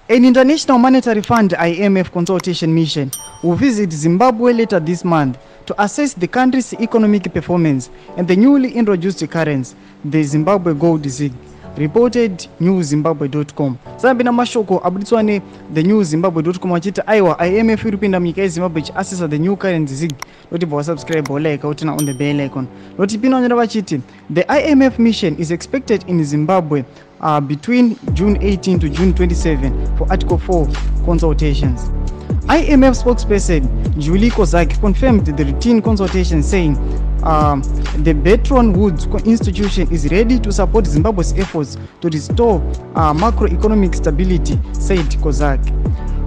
An International Monetary Fund IMF consultation mission will visit Zimbabwe later this month to assess the country's economic performance and the newly introduced currency, the Zimbabwe Gold ZiG, reported newzimbabwe.com. Sabina mashoko abuditswane the newzimbabwe.com achita aiwa IMF iripinda munyika yeZimbabwe assess the new currency ZiG. Loti bwa subscribe like utina on the bell icon. Loti pino nyara vachiti the IMF mission is expected in Zimbabwe between June 18 to June 27 for Article 4 consultations. IMF spokesperson Julie Kozak confirmed the routine consultation, saying the Bretton Woods institution is ready to support Zimbabwe's efforts to restore macroeconomic stability, said Kozak.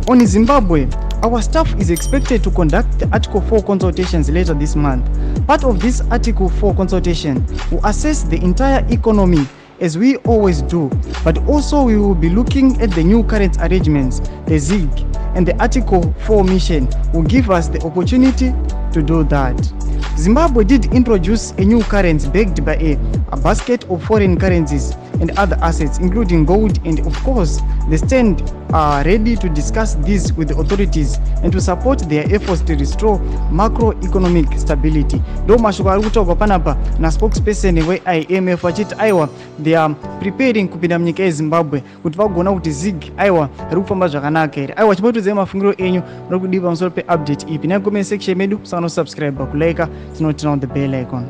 On Zimbabwe, our staff is expected to conduct the Article 4 consultations later this month. Part of this Article 4 consultation will assess the entire economy, as we always do, but also we will be looking at the new current arrangements, the ZiG, and the Article 4 mission will give us the opportunity to do that. Zimbabwe did introduce a new currency backed by a basket of foreign currencies and other assets, including gold, and of course, they stand ready to discuss this with the authorities and to support their efforts to restore macroeconomic stability. Do mashoko ari kutaurwa panapa na spokesperson we-IMF vachiti aiwa they are preparing kupinda munyika yeZimbabwe kuti vagona kuti ZiG aiwa riri kufamba zvakanaka here. Aiwa chimbotudzai mafungiro enyu muri kudiwa pamusoro pe-update ipi. Nai comment section medu musano subscribe kulike tinotina on the bell icon.